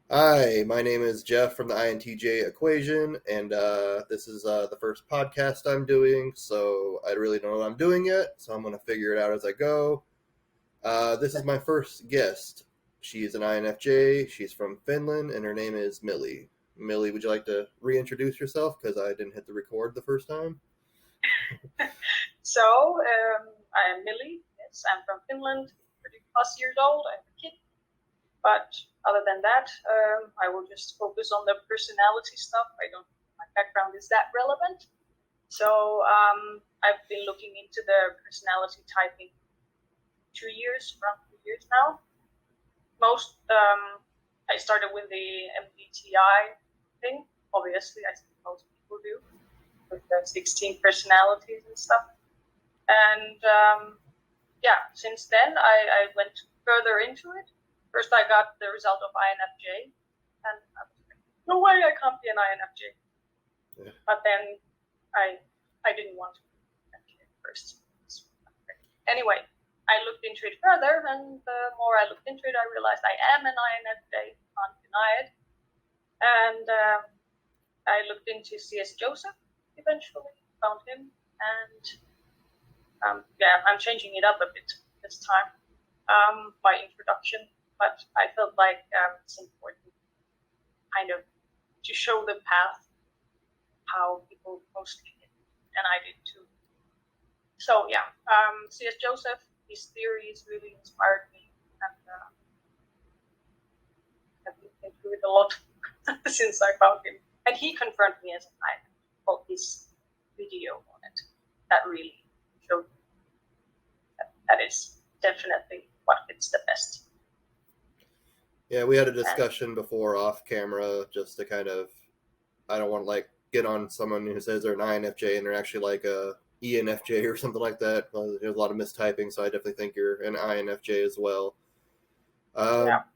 Hi, my name is Jeff from the INTJ Equation, and this is the first podcast I'm doing, so I really don't know what I'm doing yet, so I'm going to figure it out as I go. This is my first guest. She's an INFJ, she's from Finland, and her name is Milli. Milli, would you like to reintroduce yourself? Because I didn't hit the record the first time. So, I am Milli. Yes, I'm from Finland, 30+ years old. I'm a kid. But other than that, I will just focus on the personality stuff. My background is that relevant. So, I've been looking into the personality typing around 2 years now. I started with the MBTI thing. Obviously, I think most people do, with the 16 personalities and stuff. And since then I went further into it. First, I got the result of INFJ, and I was like, no way, I can't be an INFJ. Yeah. But then I didn't want to be an INFJ at first. Anyway, I looked into it further, and the more I looked into it, I realized I am an INFJ, can't deny it. And I looked into C.S. Joseph eventually, found him, and I'm changing it up a bit this time, my introduction, but I felt like it's important kind of to show the path how people mostly did, and I did too. So C.S. Joseph, his theories really inspired me, and I've looked into it a lot since I found him. And he confirmed me as an INFJ, called his video on it that really showed me that is definitely what fits the best. Yeah, we had a discussion before off camera just to kind of, I don't want to get on someone who says they're an INFJ and they're actually like a ENFJ or something like that. There's a lot of mistyping, so I definitely think you're an INFJ as well.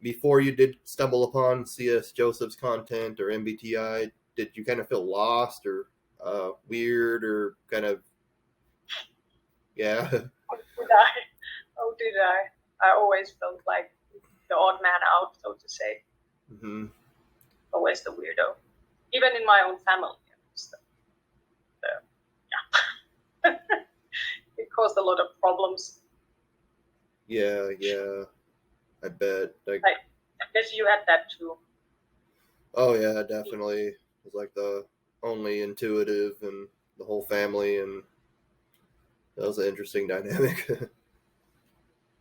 Before you did stumble upon C.S. Joseph's content or MBTI, did you kind of feel lost or weird or kind of, yeah? Did I? I always felt like the odd man out, so to say. Mm-hmm. Always the weirdo. Even in my own family. It caused a lot of problems. Yeah, I bet. I guess you had that too. Oh yeah, definitely. It was like the only intuitive in the whole family, and that was an interesting dynamic.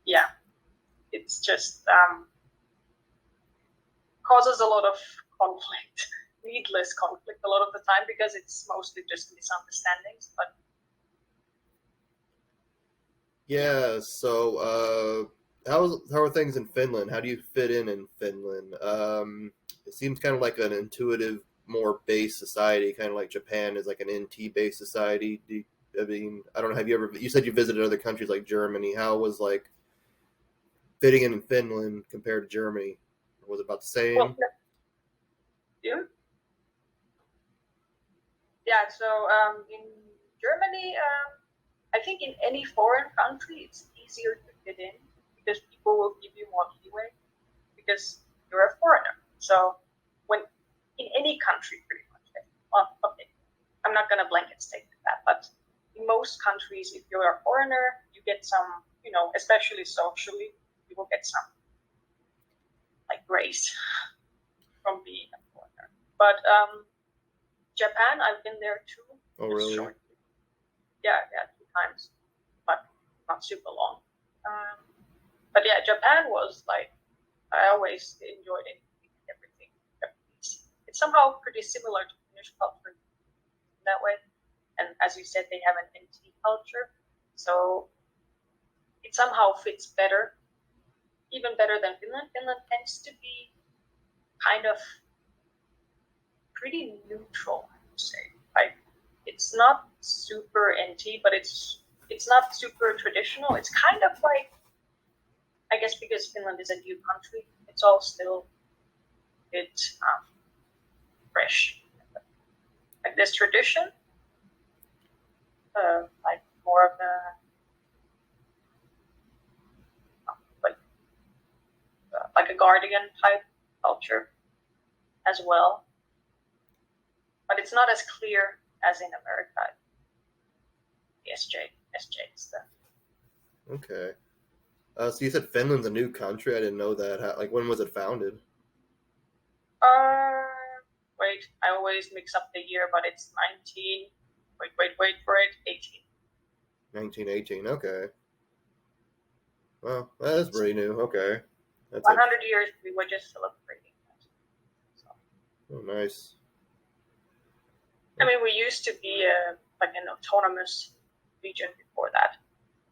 Yeah, it's just causes a lot of conflict, needless conflict a lot of the time, because it's mostly just misunderstandings. But yeah, so how are things in Finland? How do you fit in Finland? It seems kind of like an intuitive, more based society, kind of like Japan is like an NT based society. I mean, I don't know. You said you visited other countries like Germany. How was like fitting in Finland compared to Germany? Was it about the same? Well, yeah. So in Germany, I think in any foreign country, it's easier to fit in because people will give you more leeway because you're a foreigner. So when in any country, pretty much, okay, I'm not going to blanket statement that, but in most countries, if you're a foreigner, you get some, especially socially, you will get some like grace from being a foreigner. But Japan, I've been there too. Oh, really? Shortly. Yeah, 2 times, but not super long. But yeah, Japan was like, I always enjoyed it, everything. It's somehow pretty similar to Finnish culture in that way. And as you said, they have an NT culture, so it somehow fits better, even better than Finland. Finland tends to be kind of pretty neutral, I would say. Like, it's not super NT, but it's not super traditional. It's kind of like, I guess because Finland is a new country, it's all still a bit fresh. Like this tradition, like more of like a guardian type culture. as well. But it's not as clear as in America. The SJ is the... Okay. So you said Finland's a new country. I didn't know that. When was it founded? Wait, I always mix up the year, but it's wait for it, 18. 1918, okay. Well, that is pretty new, okay. That's 100 years, we were just celebrating that. So. Oh, nice. I mean, we used to be an autonomous region before that.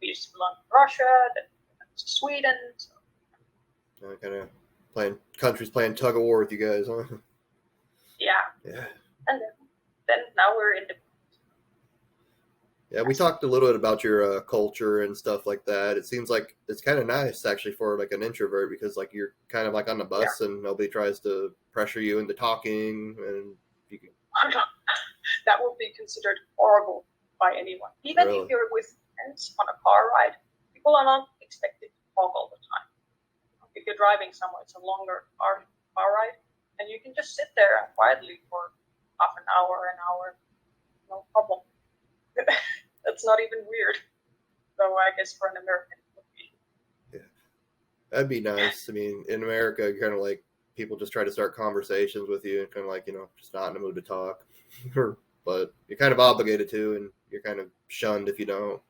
We used to belong to Russia, then to Sweden. So. Kind of countries playing tug of war with you guys, huh? Yeah. And then now we're independent. Yeah, we talked a little bit about your culture and stuff like that. It seems like it's kind of nice actually for like an introvert because like you're kind of like on the bus and nobody tries to pressure you into talking and you can... That would be considered horrible by anyone. Even if you're with friends on a car ride, people are not expected to talk all the time. If you're driving somewhere, it's a longer car ride, and you can just sit there and quietly for half an hour, no problem. That's not even weird. So I guess for an American, it would be. Yeah, that'd be nice. I mean, in America, kind of like people just try to start conversations with you and kind of like, just not in the mood to talk. But you're kind of obligated to, and you're kind of shunned if you don't.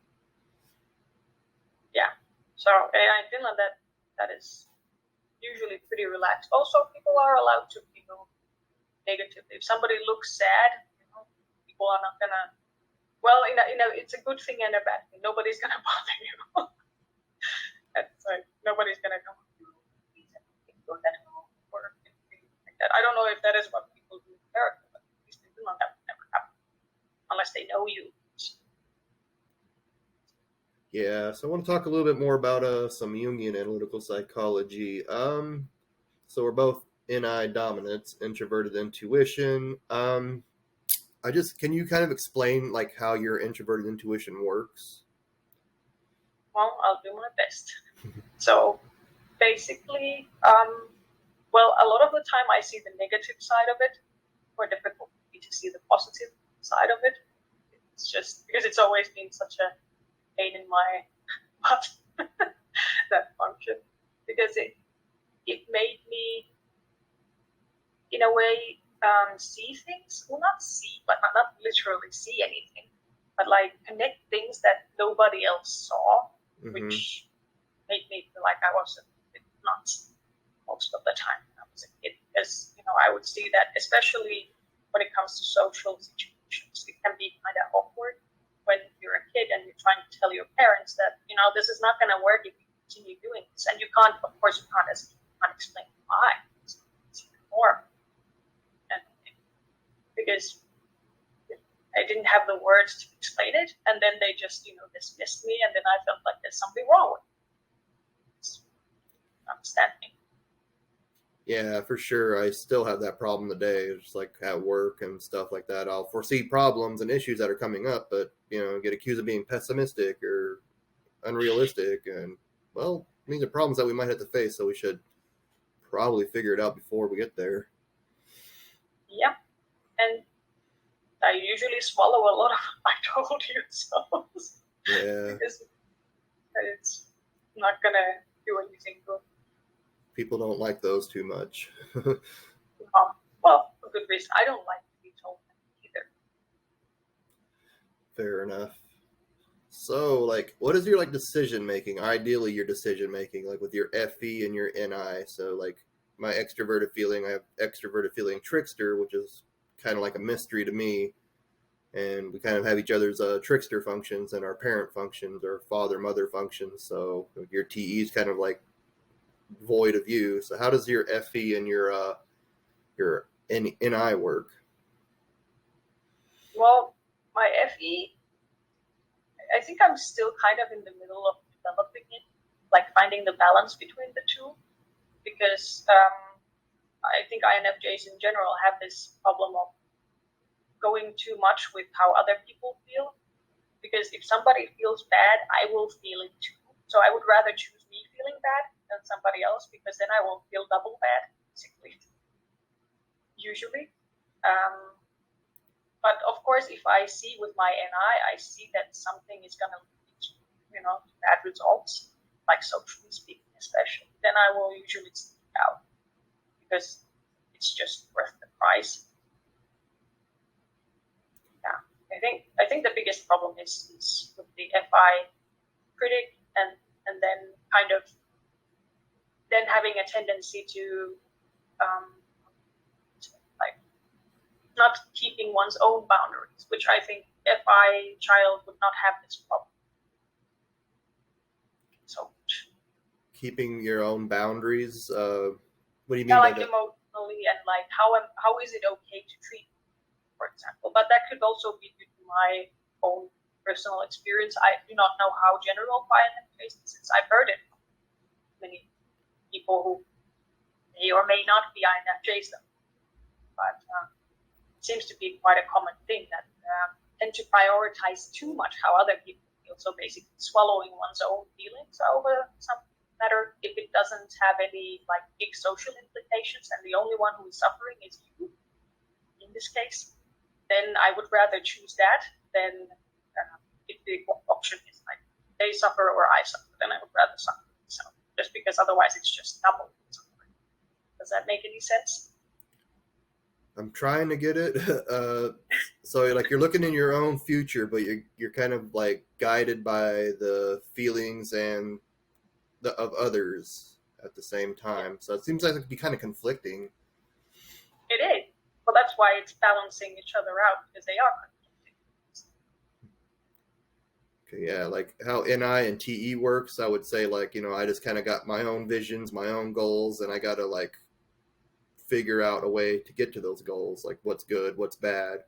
Yeah. So in Finland, that is usually pretty relaxed. Also, people are allowed to feel negative. If somebody looks sad, people are not gonna. Well, it's a good thing and a bad thing. Nobody's gonna bother you. That's like nobody's gonna come or anything like that. I don't know if that is what people do in America, but at least in Finland that would never happen unless they know you. Yeah, so I want to talk a little bit more about some Jungian analytical psychology. So we're both NI dominants, introverted intuition. Can you kind of explain like how your introverted intuition works? Well, I'll do my best. So basically, a lot of the time I see the negative side of it. More difficult for me to see the positive side of it. It's just because it's always been such a pain in my butt, that function, because it made me, in a way, see things. Well, not see, but not literally see anything, but like connect things that nobody else saw, which made me feel like I was a bit nuts most of the time when I was a kid, because I would see that, especially when it comes to social situations, it can be kind of awkward when you're a kid and you're trying to tell your parents that this is not going to work if you continue doing this, and you can't explain why. It's more. Because I didn't have the words to explain it, and then they just, dismissed me, and then I felt like there's something wrong with me. Understanding. Yeah, for sure. I still have that problem today, just like at work and stuff like that. I'll foresee problems and issues that are coming up, but, get accused of being pessimistic or unrealistic. And, well, these are problems that we might have to face, so we should probably figure it out before we get there. Yeah. And I usually swallow a lot of I told you so. Yeah. Because it's not going to do anything good. People don't like those too much. Well, for good reason. I don't like to be told either. Fair enough. So, what is your, decision making? Ideally, your decision making, with your FE and your NI. So, my extroverted feeling, I have extroverted feeling trickster, which is kind of like a mystery to me. And we kind of have each other's trickster functions and our parent functions or father-mother functions. So, your TE is kind of void of you. So how does your FE and your NI work? Well, my FE, I think I'm still kind of in the middle of developing it, finding the balance between the two, because I think INFJs in general have this problem of going too much with how other people feel, because if somebody feels bad, I will feel it too. So I would rather choose me feeling bad than somebody else, because then I will feel double bad, basically. usually. But of course, if I see with my NI, I see that something is going to lead to, bad results, like socially speaking, especially, then I will usually speak out because it's just worth the price. Yeah, I think the biggest problem is with the FI critic and then kind of then having a tendency to like not keeping one's own boundaries, which I think FI child would not have this problem so much. Keeping your own boundaries. What do you mean Yeah, by like that? emotionally and like how is it okay to treat me, for example. But that could also be due to my own personal experience. I do not know how general INFJs is, since I've heard it from many people who may or may not be INFJs, but it seems to be quite a common thing that tend to prioritize too much how other people feel. So basically swallowing one's own feelings over some matter if it doesn't have any like big social implications and the only one who is suffering is you in this case, then I would rather choose that than if the option is like they suffer or I suffer, then I would rather suffer. So just because otherwise it's just double suffering. Does that make any sense? I'm trying to get it. So like you're looking in your own future, but you're kind of like guided by the feelings and of others at the same time. So it seems like it could be kind of conflicting. It is. Well, that's why it's balancing each other out because they are conflicting. Okay, yeah, like how NI and TE works, I would say like, I just kind of got my own visions, my own goals, and I got to like figure out a way to get to those goals, like what's good, what's bad,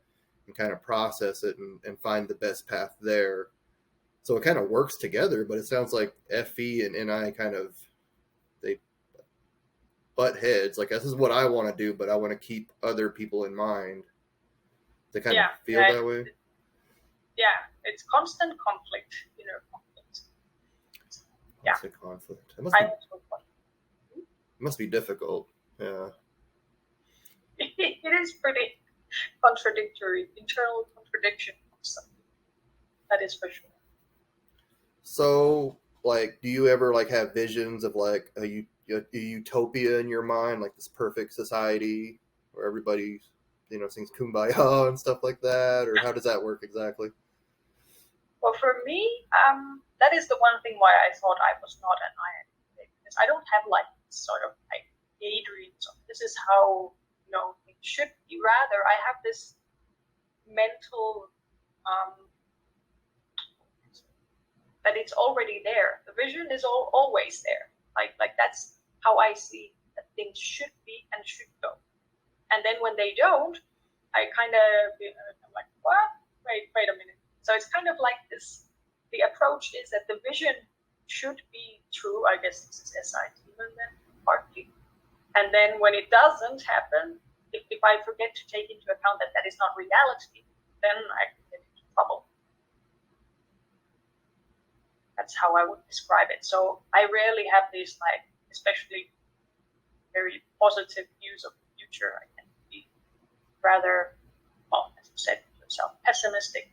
and kind of process it and find the best path there. So it kind of works together, but it sounds like FE and NI kind of they butt heads. Like this is what I want to do, but I want to keep other people in mind. They kind of feel that way. Yeah, it's constant conflict, inner conflict. Constant conflict. It must be difficult. Yeah. It is pretty contradictory, internal contradiction. That is for sure. So, like, do you ever like have visions of like a utopia in your mind, like this perfect society where everybody, sings "Kumbaya" and stuff like that, or how does that work exactly? Well, for me, that is the one thing why I thought I was not an INFJ, because I don't have like sort of like daydreams of this is how it should be. Rather, I have this mental that it's already there. The vision is always there. Like that's how I see that things should be and should go. And then when they don't, I kind of I'm like, what? Wait a minute. So it's kind of like this. The approach is that the vision should be true. I guess this is SIT then partly. And then when it doesn't happen, if I forget to take into account that that is not reality, then I can get into trouble. That's how I would describe it. So I rarely have these like, especially very positive views of the future. I tend to be rather, well, as you said yourself, pessimistic.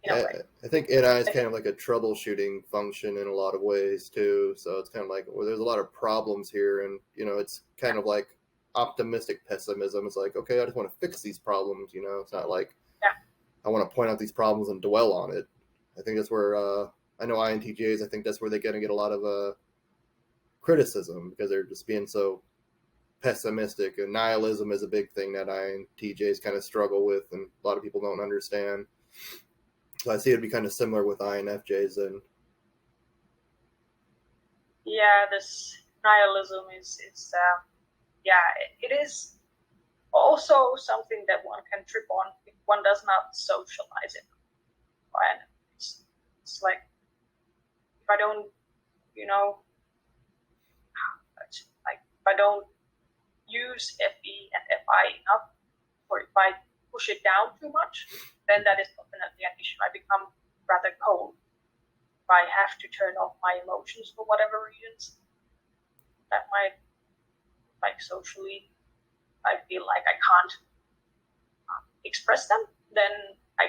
I think NI is kind of like a troubleshooting function in a lot of ways too. So it's kind of like, well, there's a lot of problems here, and it's kind of like optimistic pessimism. It's like, okay, I just want to fix these problems. It's not like I want to point out these problems and dwell on it. I think that's where I know INTJs. I think that's where they're going to get a lot of criticism because they're just being so pessimistic. And nihilism is a big thing that INTJs kind of struggle with, and a lot of people don't understand. So I see it'd be kind of similar with INFJs and this nihilism is it is also something that one can trip on if one does not socialize it. It's like if I don't, like if I don't use FE and FI enough, or if I push it down too much, then that is definitely an issue. I become rather cold. If I have to turn off my emotions for whatever reasons, that might like socially I feel like I can't express them, then I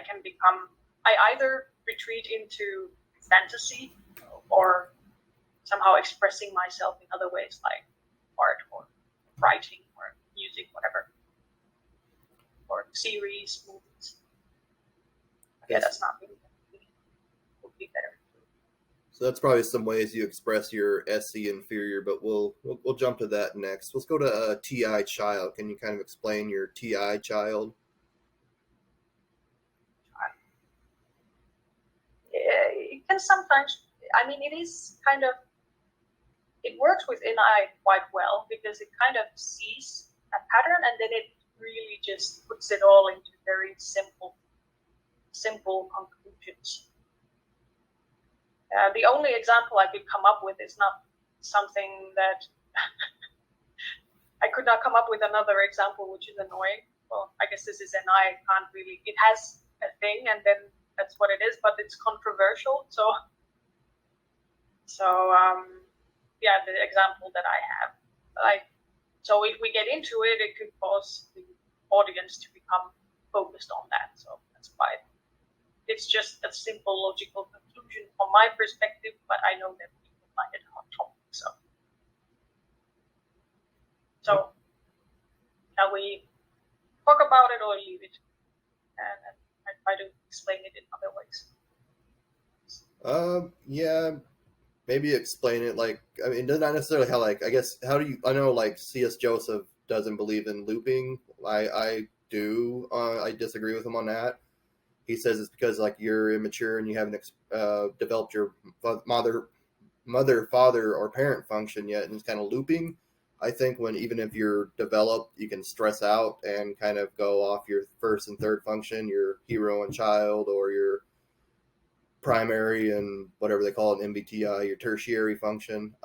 either retreat into fantasy or somehow expressing myself in other ways like art or writing or music, whatever, or series, movies. Yeah, that's not really would be better. So that's probably some ways you express your SC inferior, but we'll jump to that next. Let's go to TI child. Can you kind of explain your TI child? It can sometimes, I mean, it is kind of, it works with NI quite well because it kind of sees a pattern and then it really just puts it all into very simple conclusions. The only example I could come up with is not something that I could not come up with another example, which is annoying. Well, I guess this is NI. Can't really. It has a thing, and then that's what it is. But it's controversial. So yeah, the example that I have, so if we get into it, it could cause the audience to become focused on that. So that's why it's just a simple logical conclusion from my perspective, but I know that people find it a hot topic. So shall we talk about it or leave it? And I try to explain it in other ways. Yeah, maybe explain it. Like, I mean, not necessarily how. Like, I guess how do you? I know like C.S. Joseph doesn't believe in looping. I do. I disagree with him on that. He says it's because like you're immature and you haven't developed your mother, father, or parent function yet, and it's kind of looping. I think even if you're developed, you can stress out and kind of go off your first and third function, your hero and child, or your primary and whatever they call it, MBTI, your tertiary function.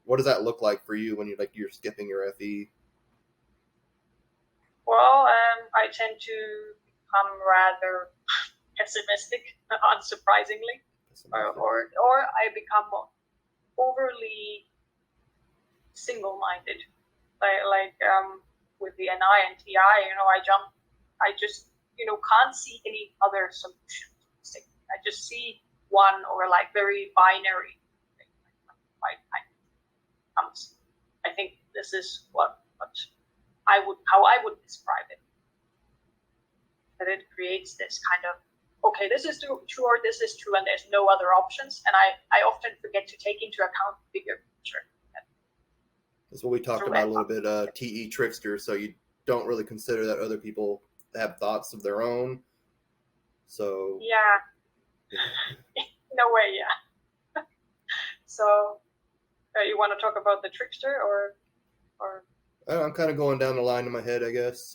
What does that look like for you when you're skipping your FE? Well, I tend to become rather pessimistic, unsurprisingly, or I become overly single-minded. Like with the NI and TI, I just can't see any other solution. I just see one or like very binary. I think this is what how I would describe it. That it creates this kind of, okay, this is true or this is true, and there's no other options. And I often forget to take into account the bigger picture. That's what we talked about a little bit, TE trickster. So you don't really consider that other people have thoughts of their own. So yeah. In a way, yeah. So you want to talk about the trickster or? I'm kind of going down the line in my head, I guess.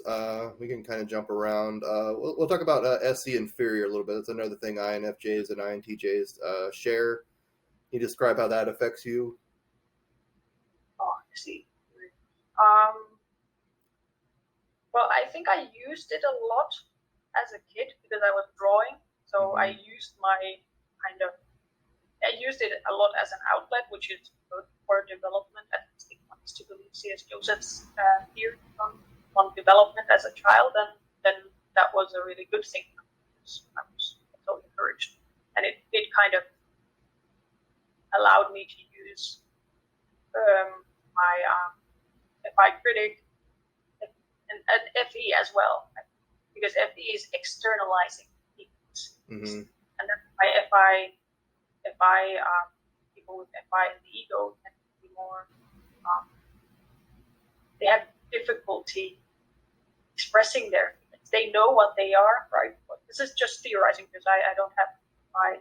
We can kind of jump around. We'll talk about SC inferior a little bit. That's another thing INFJs and INTJs share. Can you describe how that affects you? Oh, I see. Well, I think I used it a lot as a kid because I was drawing. So I used I used it a lot as an outlet, which is good for development. At least I used to believe C.S. Joseph's theory on development as a child, and then that was a really good thing. I was so encouraged, and it kind of allowed me to use my FI critic and FE as well, because FE is externalizing things, and then my FI people with FI and the ego tend to be more. They have difficulty expressing their feelings. They know what they are, right? But this is just theorizing because I don't have my.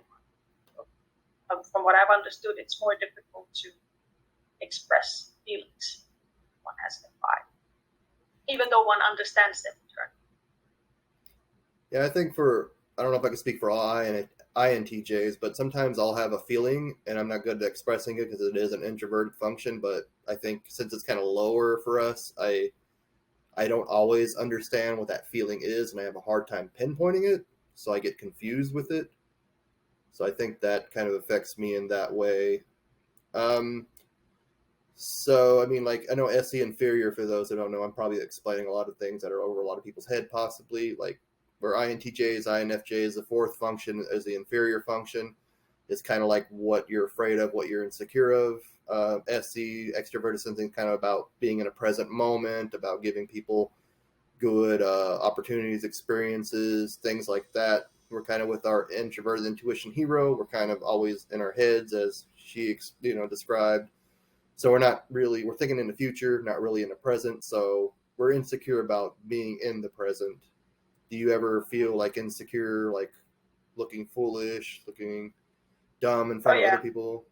From what I've understood, it's more difficult to express feelings one has FI, even though one understands them in turn. Yeah, I think I don't know if I can speak for all INTJs, but sometimes I'll have a feeling and I'm not good at expressing it because it is an introverted function. But I think since it's kind of lower for us, I don't always understand what that feeling is, and I have a hard time pinpointing it, so I get confused with it. So I think that kind of affects me in that way. So, I mean, like, I know SE inferior, for those who don't know, I'm probably explaining a lot of things that are over a lot of people's head, possibly. Like, where INTJs, INFJ is the fourth function, as the inferior function. It's kind of like what you're afraid of, what you're insecure of. SE, extrovert, is something kind of about being in a present moment, about giving people good opportunities, experiences, things like that. We're kind of with our introverted intuition hero. We're kind of always in our heads, as she, described. So we're thinking in the future, not really in the present. So we're insecure about being in the present. Do you ever feel like insecure, like looking foolish, looking dumb in Oh front of other yeah, people?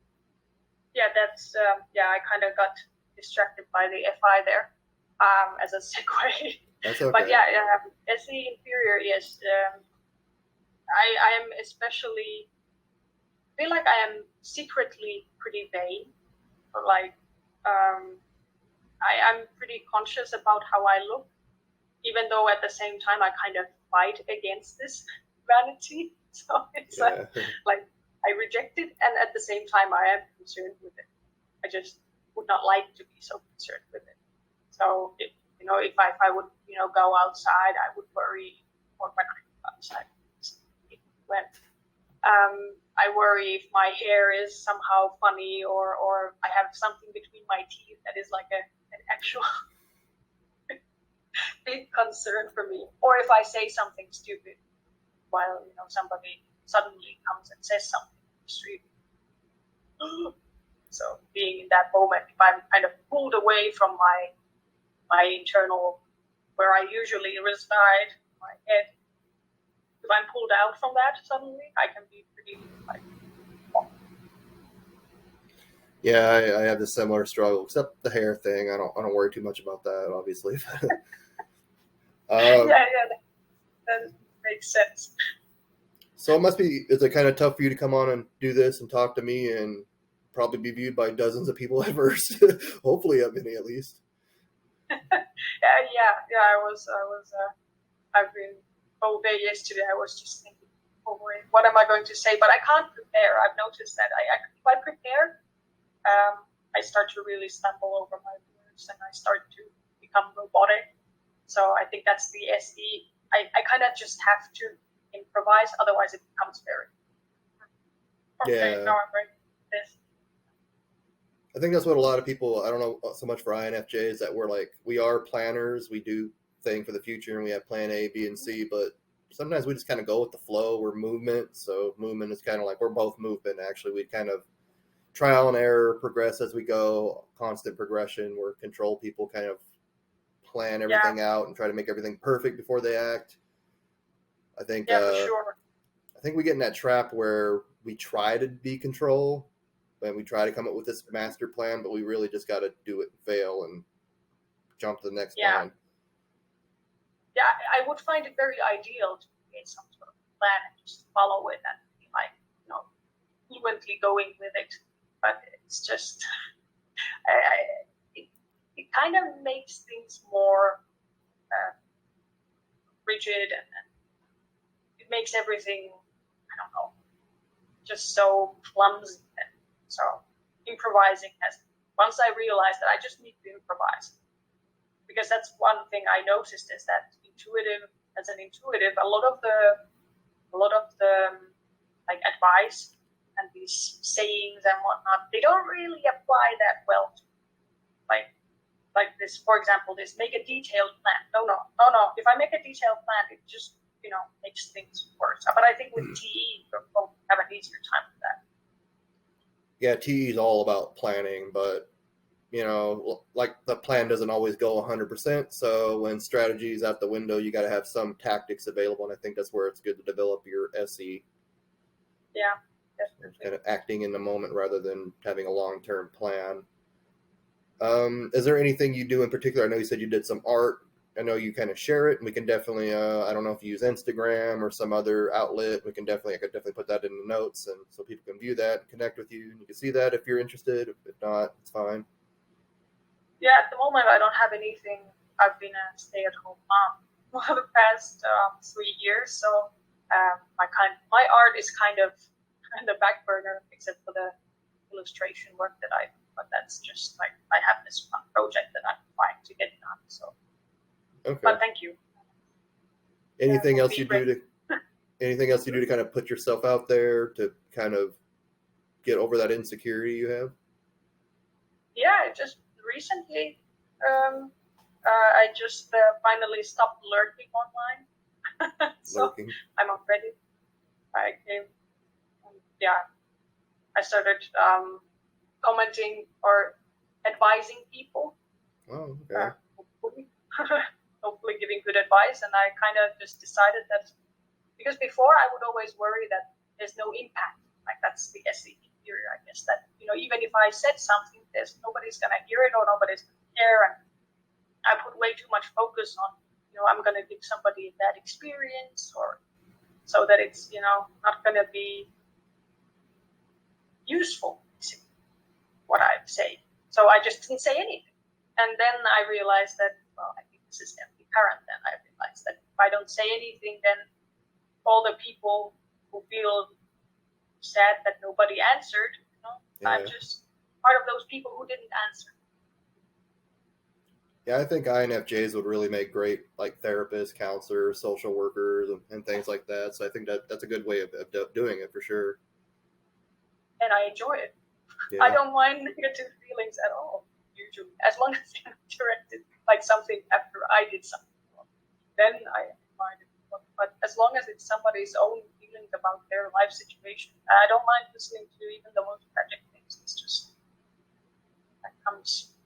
yeah. That's I kind of got distracted by the FI there as a segue. That's But okay. yeah, SE inferior. Yes, I am especially feel like I am secretly pretty vain. Like I'm pretty conscious about how I look, even though at the same time I kind of fight against this vanity. So it's Yeah. like I reject it, and at the same time I am concerned with it. I just would not like to be so concerned with it. So if I would go outside, I would worry, or when I go outside, when I worry if my hair is somehow funny, or I have something between my teeth that is like an actual big concern for me, or if I say something stupid while somebody suddenly comes and says something in the street. So being in that moment, if I'm kind of pulled away from my internal, where I usually reside, my head, if I'm pulled out from that suddenly, I can be pretty like, Yeah, I have a similar struggle, except the hair thing. I don't worry too much about that, obviously. yeah, um, that makes sense. so is it kind of tough for you to come on and do this and talk to me and probably be viewed by dozens of people at first? Hopefully, a many at least. Yeah. I've been all day yesterday. I was just thinking, oh wait, what am I going to say? But I can't prepare. I've noticed that if I prepare, I start to really stumble over my words, and I start to become robotic. So I think that's the SE. I kind of just have to improvise, otherwise it becomes very okay. Yeah, Now I'm ready for this. I think that's what a lot of people. I don't know so much for INFJs, that we are planners. We do thing for the future, and we have plan A, B, and C. But sometimes we just kind of go with the flow. We're movement, so movement is kind of like we're both movement. Actually, we kind of trial and error, progress as we go, constant progression. We're control people, kind of plan Yeah, everything out and try to make everything perfect before they act. I think yeah, for uh, sure. I think we get in that trap where we try to be control and we try to come up with this master plan, but we really just got to do it and fail and jump to the next Yeah, plan. yeah. I would find it very ideal to create some sort of plan and just follow it and be like, fluently going with it. But it's just, it kind of makes things more rigid, and it makes everything, I don't know, just so clumsy. And so improvising once I realized that I just need to improvise, because that's one thing I noticed is that as an intuitive, a lot of the like advice and these sayings and whatnot, they don't really apply that well to like this, for example, this make a detailed plan. No. If I make a detailed plan, it just makes things worse. But I think with TE, we'll have an easier time with that. Yeah, TE is all about planning, but like the plan doesn't always go 100%. So when strategy is out the window, you got to have some tactics available, and I think that's where it's good to develop your SE. Yeah, definitely. Kind of acting in the moment rather than having a long-term plan. Is there anything you do in particular? I know you said you did some art. I know you kind of share it, and we can definitely. I don't know if you use Instagram or some other outlet. I could definitely put that in the notes, and so people can view that and connect with you, and you can see that if you're interested. If not, it's fine. Yeah, at the moment I don't have anything. I've been a stay-at-home mom for the past 3 years, so my art is kind of on the back burner, except for the illustration work that I've but that's just like I have this fun project that I'm trying to get done. So, Okay. but thank you. Anything else you do to kind of put yourself out there to kind of get over that insecurity you have? Yeah, just recently, I just finally stopped lurking online. So Lurking. I'm on Reddit. I came, I started commenting or advising people. Oh, okay. Hopefully giving good advice. And I kind of just decided that, because before I would always worry that there's no impact. Like that's the SE theory, I guess, that, even if I said something, nobody's going to hear it or nobody's going to care. And I put way too much focus on, I'm going to give somebody a bad experience, or so that it's, not going to be useful, what I say. So I just didn't say anything. And then I realized that, well, I think this is empty parent. Then I realized that if I don't say anything, then all the people who feel sad that nobody answered, I'm just part of those people who didn't answer. Yeah, I think INFJs would really make great like therapists, counselors, social workers, and things like that. So I think that's a good way of doing it for sure. And I enjoy it. Yeah. I don't mind negative feelings at all, usually, as long as they're directed like something after I did something wrong. Then I mind it. But as long as it's somebody's own feelings about their life situation, I don't mind listening to even the most tragic things. It's just that comes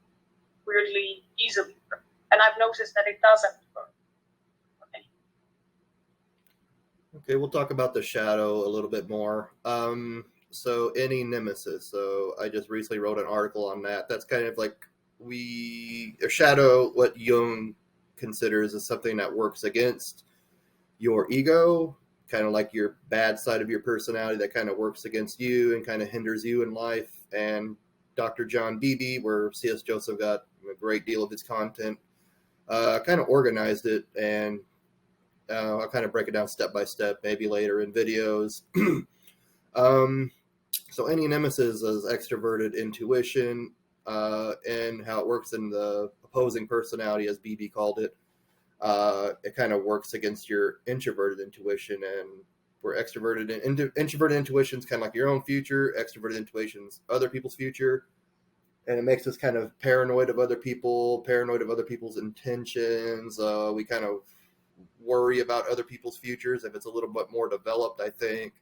weirdly easily for me. And I've noticed that it doesn't for me. Okay, we'll talk about the shadow a little bit more. So any nemesis. So I just recently wrote an article on that. That's kind of like a shadow, what Jung considers as something that works against your ego, kind of like your bad side of your personality that kind of works against you and kind of hinders you in life. And Dr. John Beebe, where C.S. Joseph got a great deal of his content, kind of organized it, and I'll kind of break it down step by step, maybe later in videos. So any nemesis is extroverted intuition, and how it works in the opposing personality, as Beebe called it. It kind of works against your introverted intuition, and where introverted intuition is kind of like your own future, extroverted intuition's other people's future, and it makes us kind of paranoid of other people, paranoid of other people's intentions. We kind of worry about other people's futures if it's a little bit more developed. I think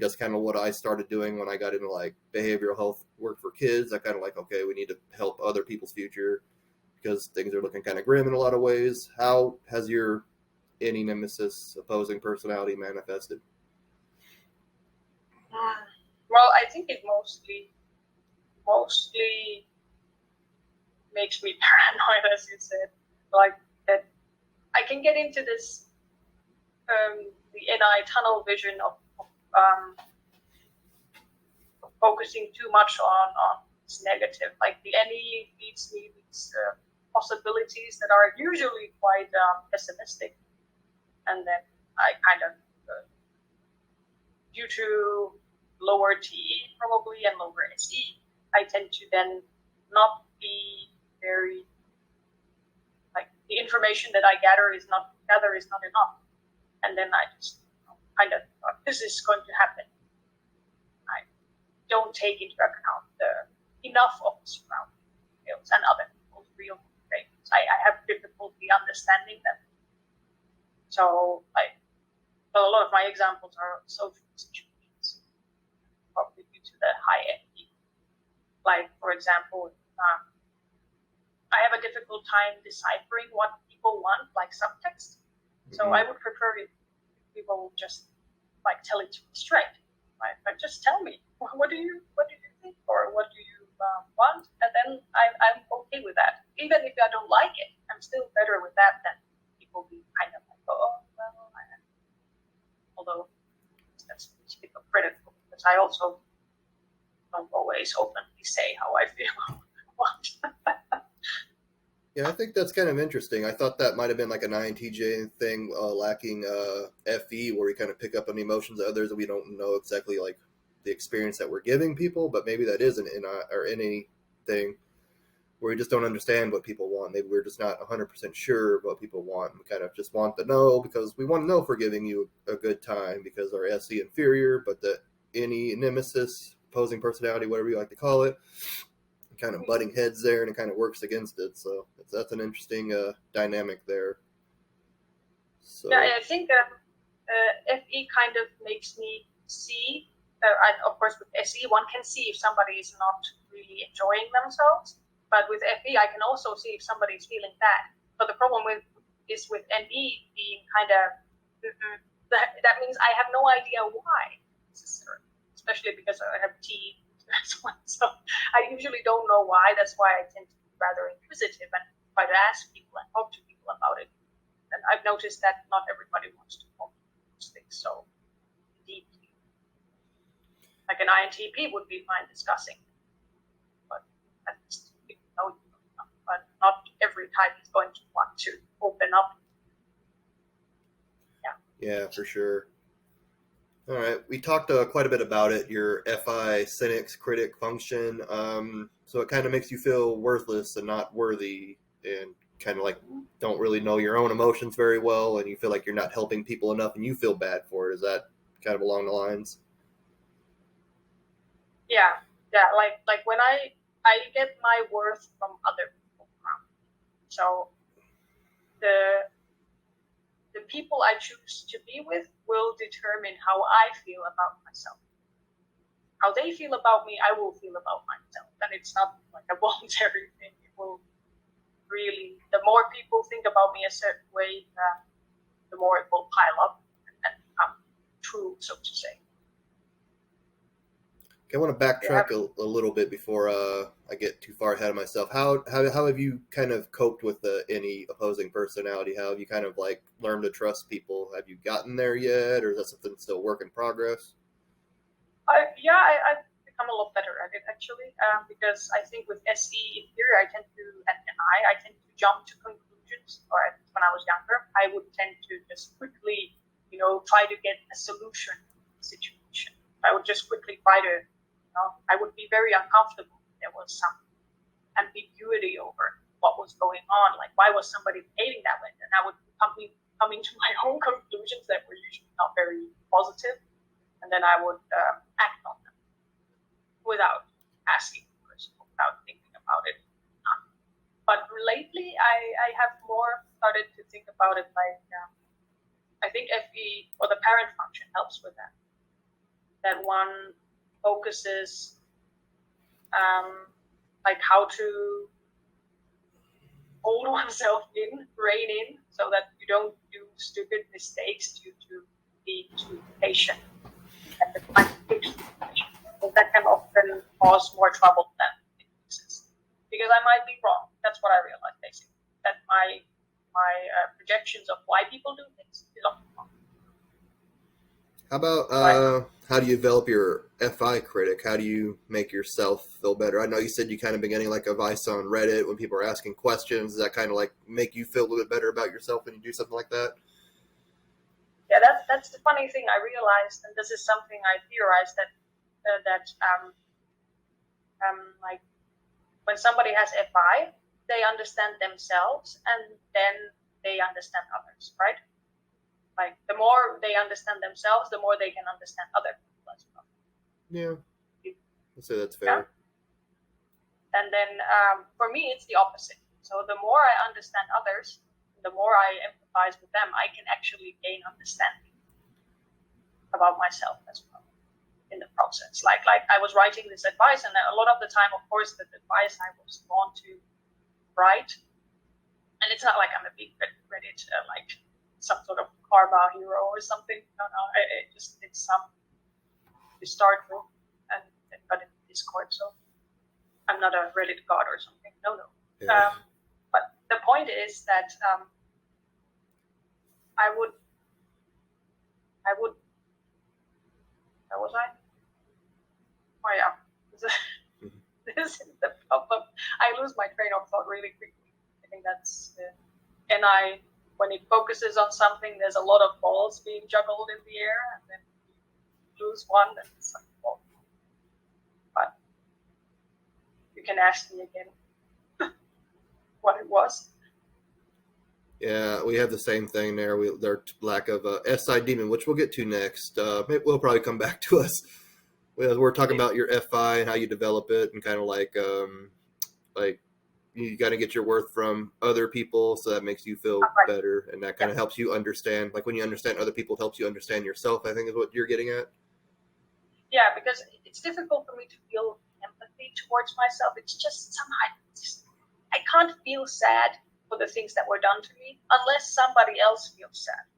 that's kind of what I started doing when I got into like behavioral health work for kids. I kind of like, okay, we need to help other people's future because things are looking kind of grim in a lot of ways. How has your any nemesis opposing personality manifested? Well, I think it mostly makes me paranoid, as you said. Like that, I can get into this the NI tunnel vision of focusing too much on this negative. Like the NE leads me these possibilities that are usually quite pessimistic, and then I kind of, due to lower TE probably and lower SE, I tend to then not be very, like the information that I gather is not enough, and then I just kind of this is going to happen. I don't take into account enough of the surrounding details and other people's real motivations. I have difficulty understanding them. So a lot of my examples are social situations, probably due to the high energy. Like, for example, I have a difficult time deciphering what people want, like subtext. So I would prefer if people just like tell it to me straight. Like just tell me, what do you think, or what do you want, and then I'm okay with that. Even if I don't like it, I'm still better with that than people being kind of like, oh well, although that's hypocritical because I also don't always openly say how I feel. Yeah, I think that's kind of interesting. I thought that might have been like an INTJ thing, lacking FE, where we kind of pick up on the emotions of others, and we don't know exactly like the experience that we're giving people. But maybe that is an NI or any thing, where we just don't understand what people want. Maybe we're just not 100% sure of what people want. We kind of just want to know because we want to know if we're giving you a good time because our SE inferior, but the any nemesis, opposing personality, whatever you like to call it, kind of butting heads there, and it kind of works against it. So that's an interesting dynamic there. So yeah, I think FE kind of makes me see, and of course with SE one can see if somebody is not really enjoying themselves, but with FE I can also see if somebody is feeling bad. But the problem is with ME being kind of, that means I have no idea why necessarily, especially because I have T as well. So I usually don't know why. That's why I tend to be rather inquisitive and try to ask people and talk to people about it. And I've noticed that not everybody wants to talk about those things so deeply. Like an INTP would be fine discussing, but at least people know you. But not every type is going to want to open up. Yeah, for sure. All right, we talked quite a bit about it, your FI, cynics, critic function. So it kind of makes you feel worthless and not worthy, and kind of like don't really know your own emotions very well, and you feel like you're not helping people enough, and you feel bad for it. Is that kind of along the lines? Yeah. Like when I get my worth from other people. So the people I choose to be with will determine how I feel about myself. How they feel about me, I will feel about myself. And it's not like a voluntary thing. It will really, the more people think about me a certain way, the more it will pile up and become true, so to say. Okay, I want to backtrack a little bit before I get too far ahead of myself. How have you kind of coped with any opposing personality? How have you kind of like learned to trust people? Have you gotten there yet, or is that something still work in progress? I've become a lot better at it actually, because I think with SE inferior, I tend to jump to conclusions. Or when I was younger, I would tend to just quickly, try to get a solution to the situation. I would just quickly try to, I would be very uncomfortable if there was some ambiguity over what was going on. Like, why was somebody behaving that way? And I would come into my own conclusions that were usually not very positive, and then I would act on them without asking first, without thinking about it. But lately, I have more started to think about it like, I think FE or the parent function helps with that. That one focuses like how to hold oneself rein in, so that you don't do stupid mistakes due to being too patient. And the contradictions, that can often cause more trouble than it fixes. Because I might be wrong. That's what I realized basically. That my projections of why people do things is often wrong. How about how do you develop your FI critic? How do you make yourself feel better? I know you said you kind of been getting like advice on Reddit when people are asking questions. Does that kind of like make you feel a little bit better about yourself when you do something like that? Yeah, that's the funny thing I realized, and this is something I theorized that like when somebody has FI, they understand themselves and then they understand others, right? Like the more they understand themselves, the more they can understand other people as well. Yeah, I'd say that's fair. Yeah? And then for me, it's the opposite. So the more I understand others, the more I empathize with them, I can actually gain understanding about myself as well in the process. Like I was writing this advice, and a lot of the time, of course, the advice I was drawn to write, and it's not like I'm a big Reddit like some sort of karma hero or something. No, it's some you start with and got in Discord, so I'm not a Reddit god or something. No. Yeah. But the point is that I would. Where was I? Oh yeah. This is the problem. I lose my train of thought really quickly. I think that's when it focuses on something, there's a lot of balls being juggled in the air, and then you lose one, and it's like, well. But you can ask me again what it was. Yeah, we have the same thing there. Their lack of SI demon, which we'll get to next. Will probably come back to us. We're talking about your FI and how you develop it, and kind of like you got to get your worth from other people, so that makes you feel better, and that kind of helps you understand. Like when you understand other people, it helps you understand yourself, I think is what you're getting at. Yeah, because it's difficult for me to feel empathy towards myself. It's just somehow I can't feel sad for the things that were done to me unless somebody else feels sad.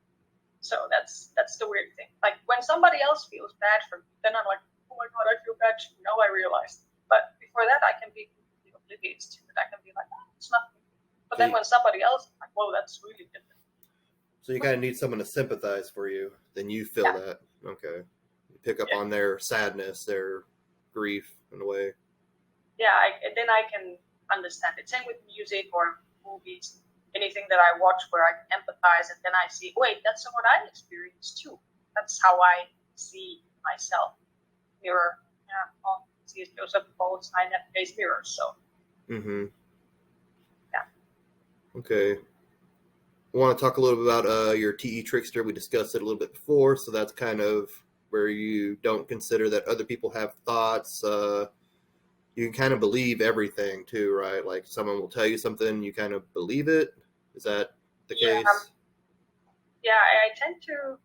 So that's the weird thing. Like when somebody else feels bad for me, then I'm like, oh my god, I feel bad too. Now I realized. But before that, I can be completely oblivious to it. I can be like, oh, it's nothing. But then when somebody else, I'm like, whoa, that's really different. So you kind of need someone to sympathize for you. Then you feel that. Okay. You pick up on their sadness, their grief in a way. Yeah, then I can understand it. Same with music or movies, anything that I watch where I can empathize, and then I see, wait, that's what I experienced too. That's how I see myself. Mirror. Yeah, well, see Joseph Paul's INFJ's mirror. So. Mm-hmm. Yeah. Okay. I want to talk a little bit about your TE trickster. We discussed it a little bit before, so that's kind of where you don't consider that other people have thoughts. You can kind of believe everything too, right? Like someone will tell you something, you kind of believe it. Is that the case? Yeah, I tend to,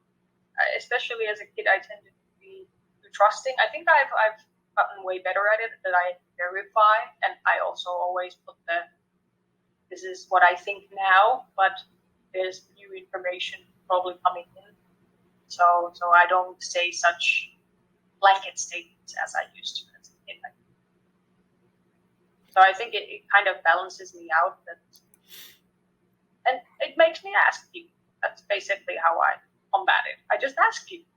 especially as a kid, I tended to be trusting. I think I've gotten way better at it, that I verify, and I also always put this is what I think now, but there's new information probably coming in. So I don't say such blanket statements as I used to as a kid. So I think it kind of balances me out, and it makes me ask people. That's basically how I combat it. I just ask people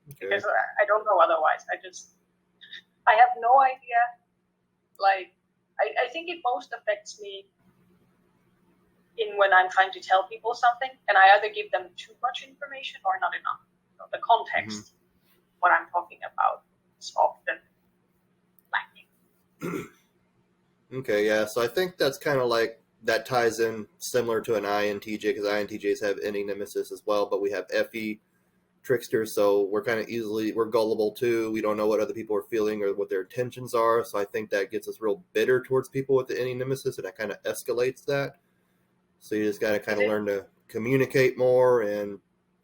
because I don't know otherwise. I have no idea. Like I think it most affects me in when I'm trying to tell people something, and I either give them too much information or not enough. So the context, what I'm talking about, is often lacking. Okay, yeah. So I think that's kind of like that ties in similar to an INTJ, because INTJs have any nemesis as well, but we have FE trickster, so we're kind of we're gullible too. We don't know what other people are feeling or what their intentions are. So I think that gets us real bitter towards people with the any nemesis, and that kind of escalates that. So you just got to kind of learn to communicate more and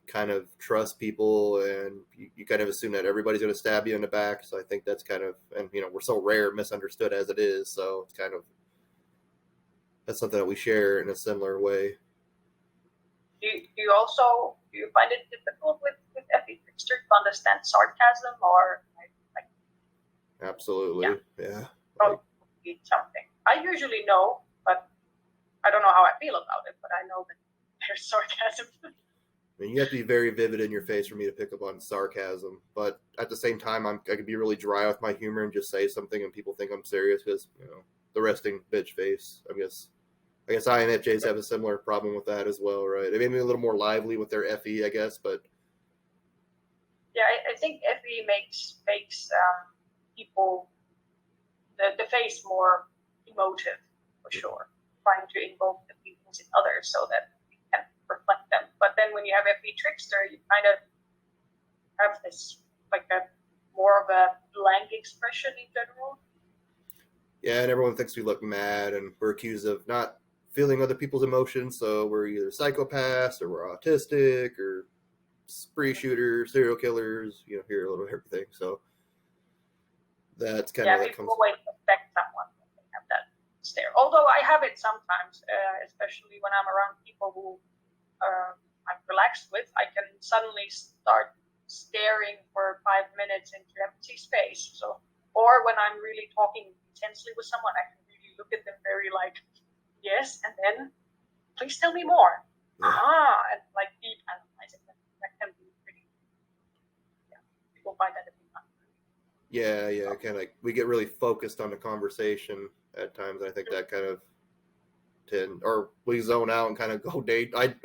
kind of trust people, and you kind of assume that everybody's going to stab you in the back. So I think that's kind of, and we're so rare, misunderstood as it is. So it's kind of, that's something that we share in a similar way. Do you find it difficult with FE trickster to understand sarcasm or like? Absolutely, yeah. Something I usually know, but I don't know how I feel about it. But I know that there's sarcasm. I mean, you have to be very vivid in your face for me to pick up on sarcasm. But at the same time, I can be really dry with my humor and just say something, and people think I'm serious because the resting bitch face. I guess INFJs have a similar problem with that as well, right? They may be a little more lively with their FE, I guess, but yeah, I think FE makes people the face more emotive for sure, trying to invoke the feelings in others so that it can reflect them. But then when you have FE trickster, you kind of have this like a more of a blank expression in general. Yeah, and everyone thinks we look mad, and we're accused of not feeling other people's emotions, so we're either psychopaths or we're autistic or spree shooters, serial killers, hear a little of everything. So that's kind of people always suspect someone when they have that stare. Although I have it sometimes, especially when I'm around people who I'm relaxed with, I can suddenly start staring for 5 minutes into empty space. So, or when I'm really talking intensely with someone, I can really look at them very like, yes, and then please tell me more. And like deep analyzing them. That can be pretty. Yeah, people find that a bit fun. Yeah, kind of like we get really focused on the conversation at times. I think that kind of or we zone out and kind of go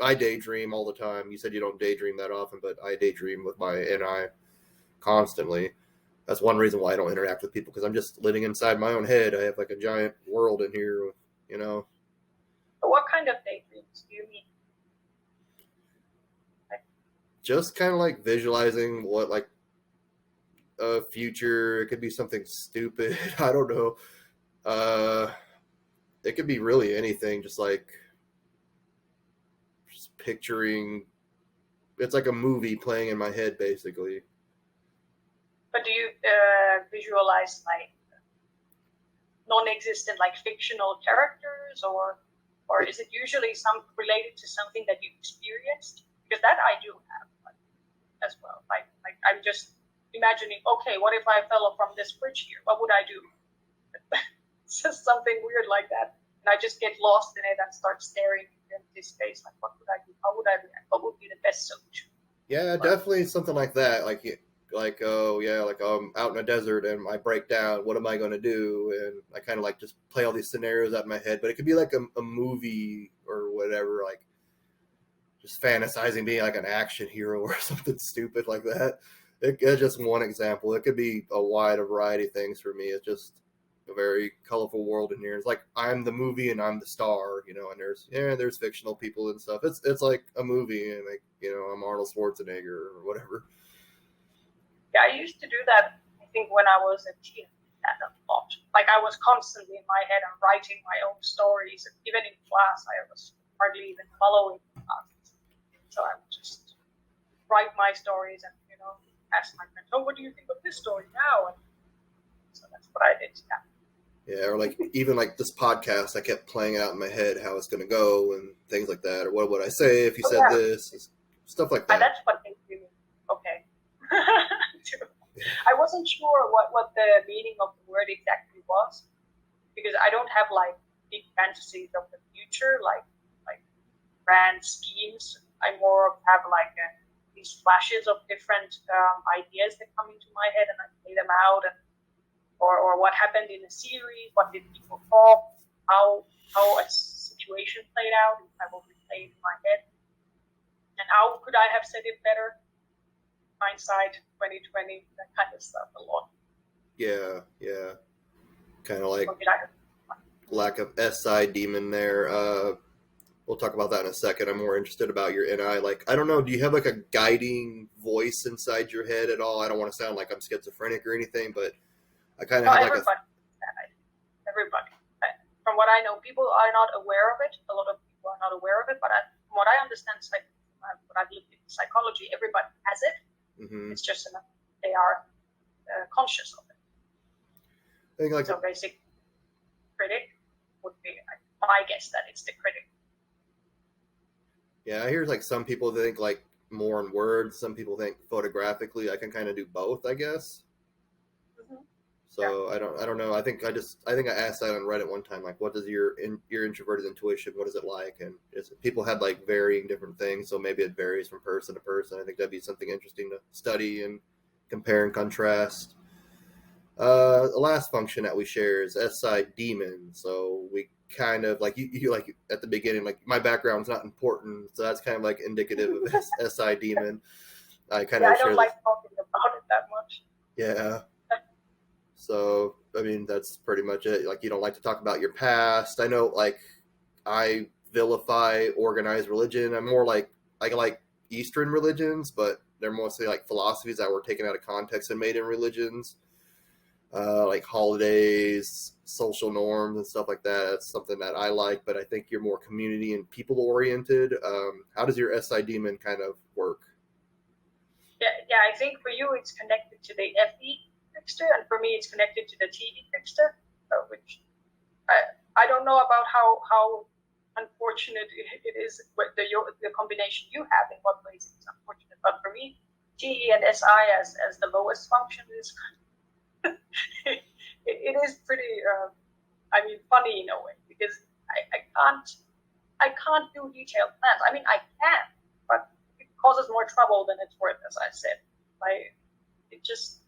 I daydream all the time. You said you don't daydream that often, but I daydream with my NI constantly. That's one reason why I don't interact with people, because I'm just living inside my own head. I have like a giant world in here, you know. But what kind of daydreams do you mean? Just kind of like visualizing what like a future. It could be something stupid. I don't know. It could be really anything. Just like just picturing. It's like a movie playing in my head, basically. But do you visualize like non-existent, like fictional characters, or is it usually some related to something that you experienced? Because that I do have as well. Like I'm just imagining, okay, what if I fell from this bridge here? What would I do? It's just something weird like that, and I just get lost in it and start staring into this space. Like, what would I do? How would I react? What would be the best solution? Yeah, definitely something like that. Like oh yeah, like I'm out in a desert and I break down. What am I going to do? And I kind of like just play all these scenarios out in my head. But it could be like a movie or whatever, like just fantasizing being like an action hero or something stupid like that. It's just one example. It could be a wide variety of things for me. It's just a very colorful world in here. It's like I'm the movie and I'm the star, you know. And there's fictional people and stuff. It's like a movie, and like, you know, I'm Arnold Schwarzenegger or whatever. Yeah, I used to do that. I think when I was a teen, a lot. Like I was constantly in my head and writing my own stories. And even in class, I was hardly even following classes. So I would just write my stories and, you know, ask my friends, "Oh, what do you think of this story now?" And so that's what I did. Yeah. Yeah, or like even like this podcast, I kept playing out in my head how it's going to go and things like that, or what would I say if you said this, stuff like that. That's what they do. Okay. I wasn't sure what the meaning of the word exactly was, because I don't have like big fantasies of the future, like grand schemes. I more have like these flashes of different ideas that come into my head, and I play them out, and or what happened in a series, what did people talk, how a situation played out, if I will replay it in my head, and how could I have said it better? Hindsight 2020, that kind of stuff a lot. Yeah. Kind of like lack of SI demon there. We'll talk about that in a second. I'm more interested about your NI. Like, I don't know, do you have like a guiding voice inside your head at all? I don't want to sound like I'm schizophrenic or anything, but I kind of have like everybody. From what I know, people are not aware of it. A lot of people are not aware of it, but from what I understand, like what I've looked in psychology, everybody has it. Mm-hmm. It's just enough they are conscious of it. I think like so basic critic would be my guess that it's the critic. Yeah, I hear like some people think like more in words, some people think photographically. I can kind of do both, I guess. Mm-hmm. So yeah. I don't know. I think I asked that on Reddit one time, like, what does your introverted intuition, what is it like? And people had like varying different things, so maybe it varies from person to person. I think that'd be something interesting to study and compare and contrast. The last function that we share is SI demon. So we kind of like you like at the beginning, like my background's not important, so that's kind of like indicative of SI demon. I kind of I don't like talking about it that much. Yeah. So, I mean, that's pretty much it. Like, you don't like to talk about your past. I know, like, I vilify organized religion. I'm more like, I like Eastern religions, but they're mostly like philosophies that were taken out of context and made in religions. Like holidays, social norms, and stuff like that. That's something that I like, but I think you're more community and people-oriented. How does your SI demon kind of work? Yeah, I think for you it's connected to the FE trickster, and for me it's connected to the TE trickster, which I don't know about how unfortunate it is with the combination you have, in what ways it's unfortunate, but for me TE and SI as the lowest function is it is pretty funny in a way, because I can't do detailed plans. I mean, I can, but it causes more trouble than it's worth, as I said. It just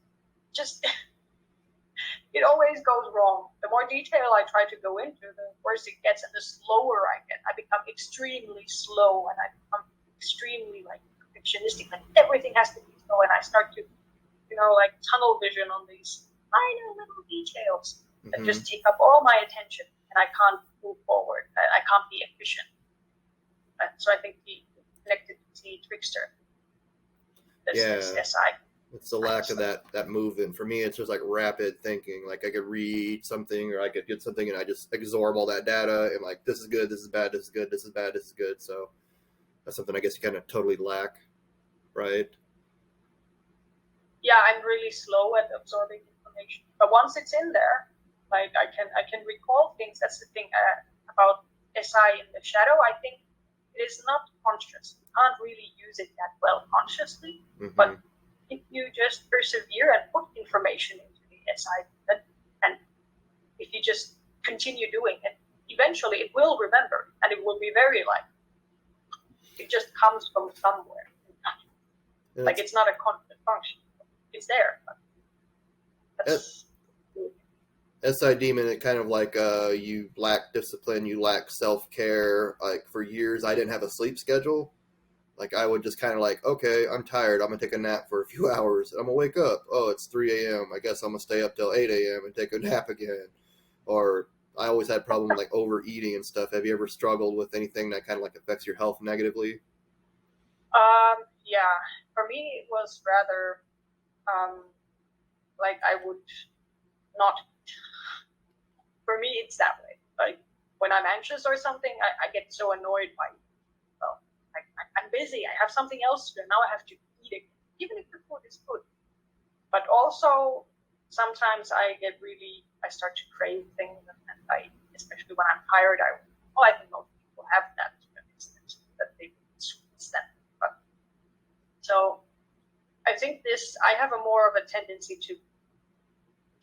it always goes wrong. The more detail I try to go into, the worse it gets, and the slower I get. I become extremely slow, and I become extremely perfectionistic. Like everything has to be slow, and I start to like tunnel vision on these minor little details that Mm-hmm. just take up all my attention, and I can't move forward. I can't be efficient. So I think he connected to the trickster. This SI. It's the lack of that movement. For me, it's just like rapid thinking. Like I could read something or I could get something and I just absorb all that data and like, this is good, this is bad, this is good, this is bad, this is good. So that's something I guess you kind of totally lack, right? Yeah, I'm really slow at absorbing information. But once it's in there, like I can recall things. That's the thing about SI in the shadow. I think it is not conscious. You can't really use it that well consciously. Mm-hmm. But if you just persevere and put information into the SI, and if you just continue doing it, eventually it will remember, and it will be very like, it just comes from somewhere. Like it's not a conscious function. It's there. But that's SI demon, it kind of like you lack discipline, you lack self-care. Like for years, I didn't have a sleep schedule. Like I would just kind of like, okay, I'm tired. I'm gonna take a nap for a few hours. I'm gonna wake up. Oh, it's 3 a.m. I guess I'm gonna stay up till 8 a.m. and take a nap again. Or I always had problem with like overeating and stuff. Have you ever struggled with anything that kind of like affects your health negatively? Yeah. For me, it was rather like I would not. For me, it's that way. Like when I'm anxious or something, I get so annoyed by it. Well, I'm busy. I have something else to do. Now I have to eat it, even if the food is good. But also, sometimes I start to crave things, and especially when I'm tired, I think most people have that to an extent, that they stand. But so I think I have more of a tendency to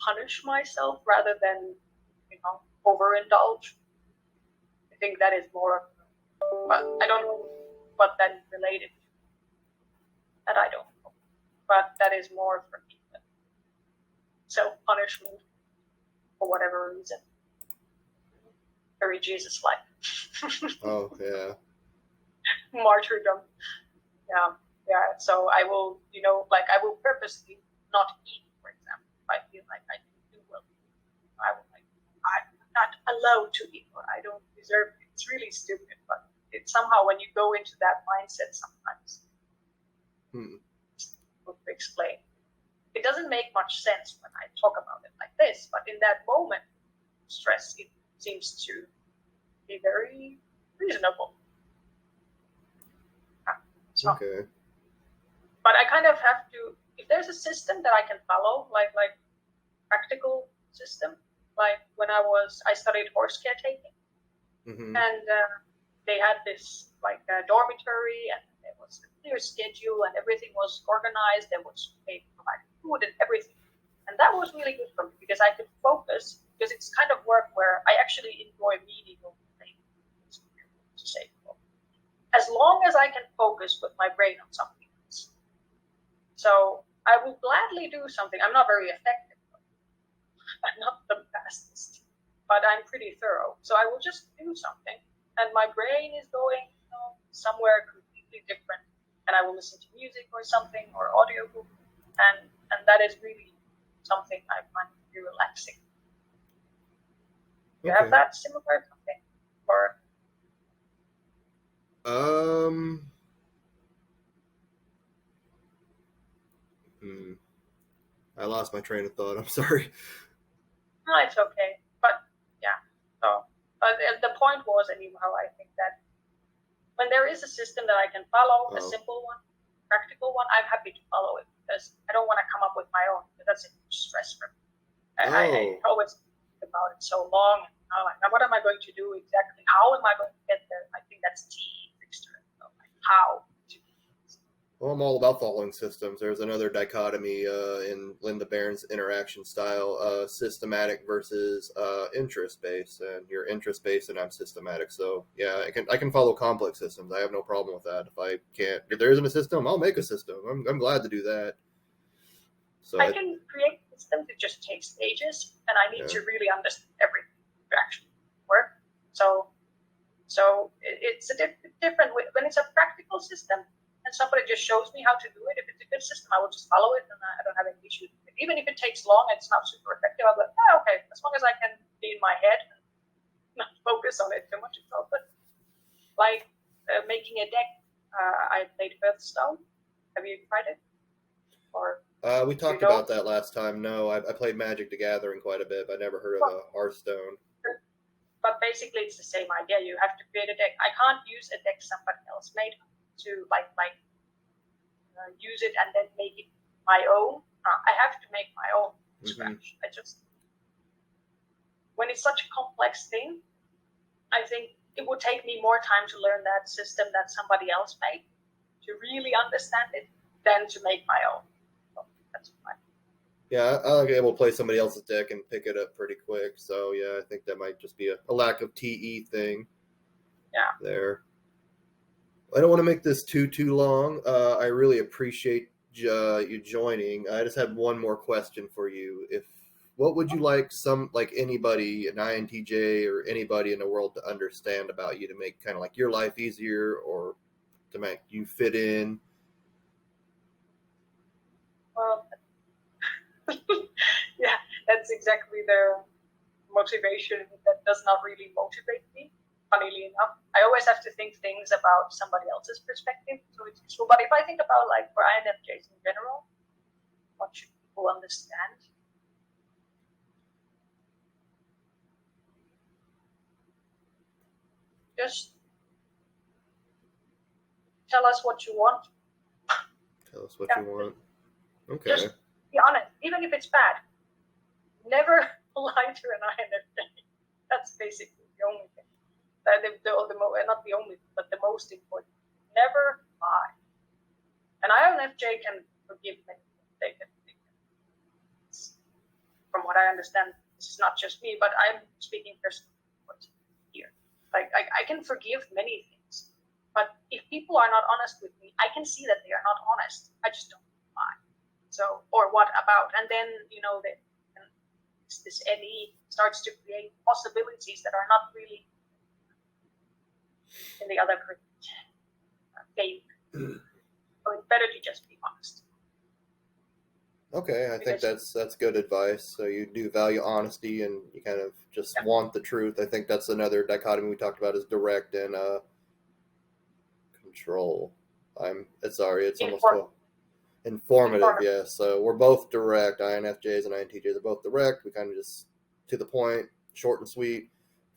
punish myself rather than, overindulge. I think that is more, but I don't know what that is related to. That I don't know. But that is more for me than self-punishment for whatever reason. Very Jesus-like. Oh, yeah. Martyrdom. Yeah. So I will, I will purposely not eat, for example, if I feel like I didn't do well. I will I'm not allowed to eat, or I don't deserve it. It's really stupid, but it's somehow when you go into that mindset sometimes, to explain. It doesn't make much sense when I talk about it like this, but in that moment, stress, it seems to be very reasonable. So, okay. But I kind of have to, if there's a system that I can follow, like practical system, like when I studied horse caretaking, and they had this dormitory, and there was a clear schedule, and everything was organized. They provided food and everything, and that was really good for me because I could focus. Because it's kind of work where I actually enjoy reading or playing, to say, as long as I can focus with my brain on something else. So I will gladly do something. I'm not very effective. I'm not the fastest, but I'm pretty thorough. So I will just do something, and my brain is going somewhere completely different, and I will listen to music or something or audiobook, and that is really something I find really relaxing. You have that similar something, or? I lost my train of thought. I'm sorry. No, it's okay. But yeah. So, but the point was, anyhow, I think that when there is a system that I can follow, a simple one, practical one, I'm happy to follow it because I don't want to come up with my own. Because that's a huge stress for me. I always think about it so long. What am I going to do exactly? How am I going to get there? I think that's trickster. How? Well, I'm all about following systems. There's another dichotomy in Linda Barron's interaction style, systematic versus interest-based. And you're interest-based and I'm systematic. So yeah, I can follow complex systems. I have no problem with that. If there isn't a system, I'll make a system. I'm glad to do that. So I can create systems. It just takes stages, and I need to really understand everything to actually work. So it's a different way. When it's a practical system, and and somebody just shows me how to do it, if it's a good system, I will just follow it, and I don't have any issues with it. Even if it takes long and it's not super effective, I'll be like, okay, as long as I can be in my head and not focus on it too much, it's all good. Like making a deck, I played Hearthstone. Have you tried it? Or we talked about that last time. No, I played Magic the Gathering quite a bit, but I never heard of a Hearthstone. But basically, it's the same idea. You have to create a deck. I can't use a deck somebody else made to use it and then make it my own. I have to make my own from scratch. When it's such a complex thing, I think it would take me more time to learn that system that somebody else made to really understand it than to make my own. So that's fine. Yeah, I like able to play somebody else's deck and pick it up pretty quick. So yeah, I think that might just be a lack of TE thing. Yeah. There. I don't want to make this too long. I really appreciate you joining. I just have one more question for you. What would you like anybody, an INTJ or anybody in the world to understand about you to make kind of like your life easier or to make you fit in? Well, yeah, that's exactly the motivation that does not really motivate me. Funnily enough, I always have to think things about somebody else's perspective, so it's useful. But if I think about for INFJs in general, what should people understand? Just tell us what you want. Tell us what you want. Okay. Just be honest, even if it's bad. Never lie to an INFJ. That's basically the only thing. Not the only, but the most important. Never lie. An INFJ can forgive many things. From what I understand, this is not just me, but I'm speaking personally here. I can forgive many things, but if people are not honest with me, I can see that they are not honest. I just don't lie. So, or what about? And then this NE starts to create possibilities that are not really in the other fake. So it's better to just be honest. Okay, I think that's good advice. So you do value honesty and you kind of just want the truth. I think that's another dichotomy we talked about is direct and control. It's almost informative, yeah. So we're both direct. INFJs and INTJs are both direct. We kind of just to the point, short and sweet.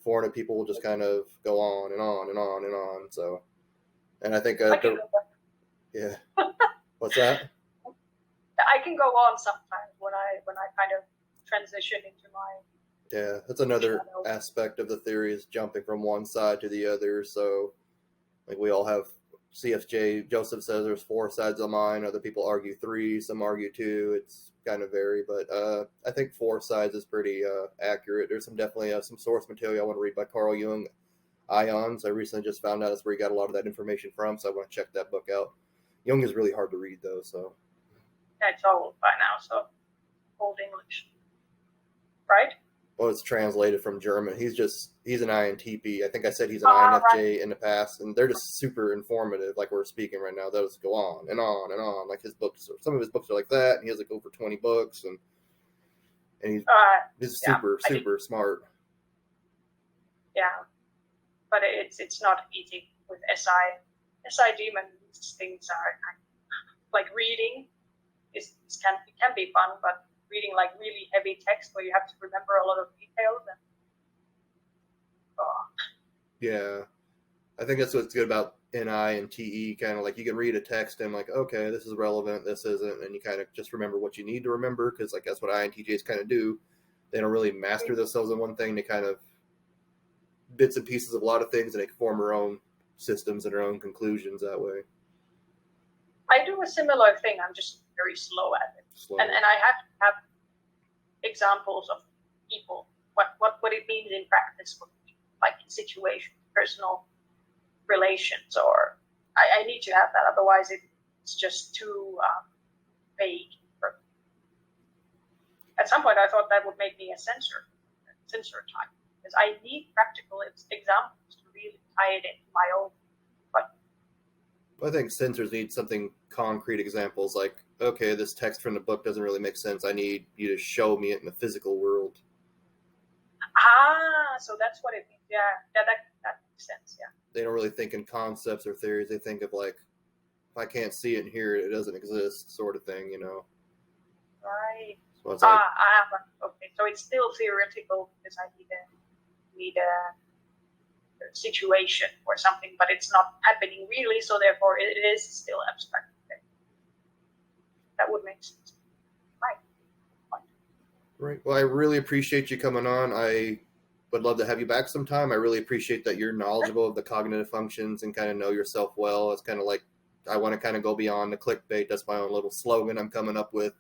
Foreign people will just kind of go on and on and on and on. So, and I think yeah. What's that? I can go on sometimes when I kind of transition into my. Yeah, that's another aspect of the theory is jumping from one side to the other. So, like we all have CFJ. Joseph says there's 4 sides of mine. Other people argue 3. Some argue 2. It's kind of vary, but I think 4 sides is pretty accurate. There's definitely some source material I want to read by CarlJung, Ions. I recently just found out that's where he got a lot of that information from, so I want to check that book out. Jung is really hard to read though, so. Yeah, it's old by now, so old English, right? Well, it's translated from German. He's an INTP. I think I said he's an INFJ in the past, and they're just super informative, like we're speaking right now. They'll just go on and on and on. Like some of his books are like that, and he has like over 20 books, and he's super smart. Yeah, but it's not easy with SI demon. Things are like reading. It can be fun, but reading like really heavy text where you have to remember a lot of details. Yeah, I think that's what's good about NI and TE. Kind of like you can read a text and like, okay, this is relevant, this isn't, and you kind of just remember what you need to remember because like that's what INTJs kind of do. They don't really master themselves in one thing. They kind of bits and pieces of a lot of things, and they form their own systems and their own conclusions that way. I do a similar thing. I'm just very slow at it. And I have to have examples of people, what it means in practice, like in situations, personal relations, or I need to have that. Otherwise, it's just too vague. At some point, I thought that would make me a censor type, because I need practical examples to really tie it into my own. But I think censors need something concrete examples like, okay, this text from the book doesn't really make sense. I need you to show me it in the physical world. So that's what it means. Yeah, that makes sense. Yeah. They don't really think in concepts or theories. They think of like, if I can't see it and hear it, it doesn't exist, sort of thing, you know. Right. So it's like, Okay. So it's still theoretical because I need a situation or something, but it's not happening really. So therefore, it is still abstract. Okay. That would make sense. Right. Well, I really appreciate you coming on. I would love to have you back sometime. I really appreciate that you're knowledgeable of the cognitive functions and kind of know yourself well. It's kind of like I want to kind of go beyond the clickbait. That's my own little slogan I'm coming up with.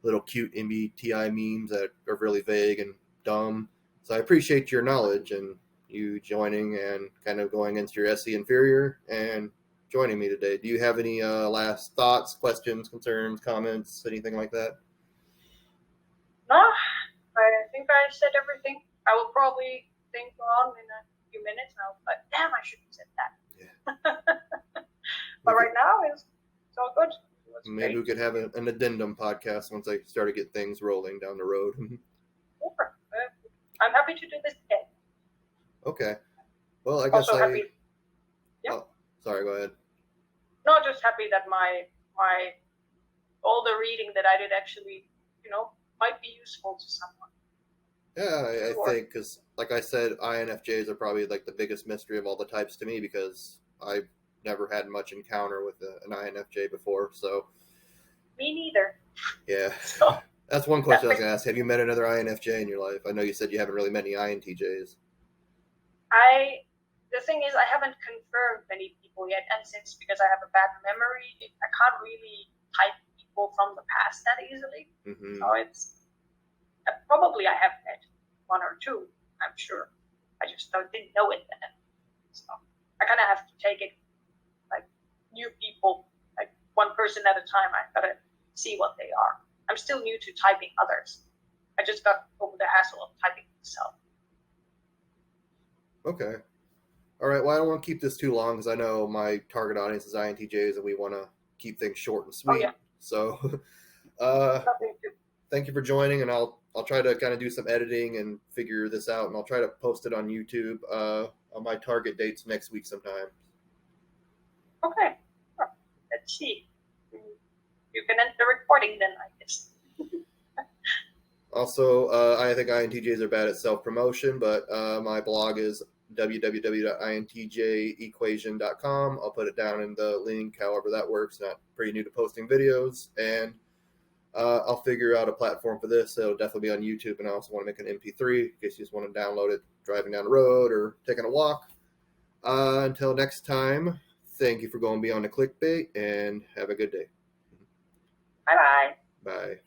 Little cute MBTI memes that are really vague and dumb. So I appreciate your knowledge and you joining and kind of going into your SE inferior and joining me today. Do you have any last thoughts, questions, concerns, comments, anything like that? No, I think I said everything. I will probably think on in a few minutes now, but damn, I shouldn't have said that. Yeah. But right now, it's all good. Maybe we could have an addendum podcast once I start to get things rolling down the road. Super. I'm happy to do this again. Okay. Well, I guess also happy. Yeah. Oh, sorry, go ahead. No, just happy that my all the reading that I did actually, might be useful to someone. Yeah, I think because, like I said, INFJs are probably like the biggest mystery of all the types to me because I've never had much encounter with an INFJ before. So me neither. Yeah, so, that's one question I was going to ask. Have you met another INFJ in your life? I know you said you haven't really met any INTJs. The thing is, I haven't confirmed many people yet, and since because I have a bad memory, I can't really type people from the past that easily. Mm-hmm. So it's probably I have met one or two, I'm sure. I just didn't know it then. So I kind of have to take it like new people, like one person at a time. I gotta see what they are. I'm still new to typing others. I just got over the hassle of typing myself. Okay. All right. Well, I don't want to keep this too long because I know my target audience is INTJs and we want to keep things short and sweet. Oh, yeah. So, thank you for joining, and I'll try to kind of do some editing and figure this out, and I'll try to post it on YouTube on my target dates next week sometime. Okay. Let's see. You can end the recording then, I guess. Also, I think INTJs are bad at self-promotion, but my blog is www.intjequation.com. I'll put it down in the link, however that works. Not pretty new to posting videos, and I'll figure out a platform for this. It'll definitely be on YouTube, and I also want to make an MP3 in case you just want to download it driving down the road or taking a walk. Until next time, thank you for going beyond the clickbait, and have a good day. Bye-bye. Bye.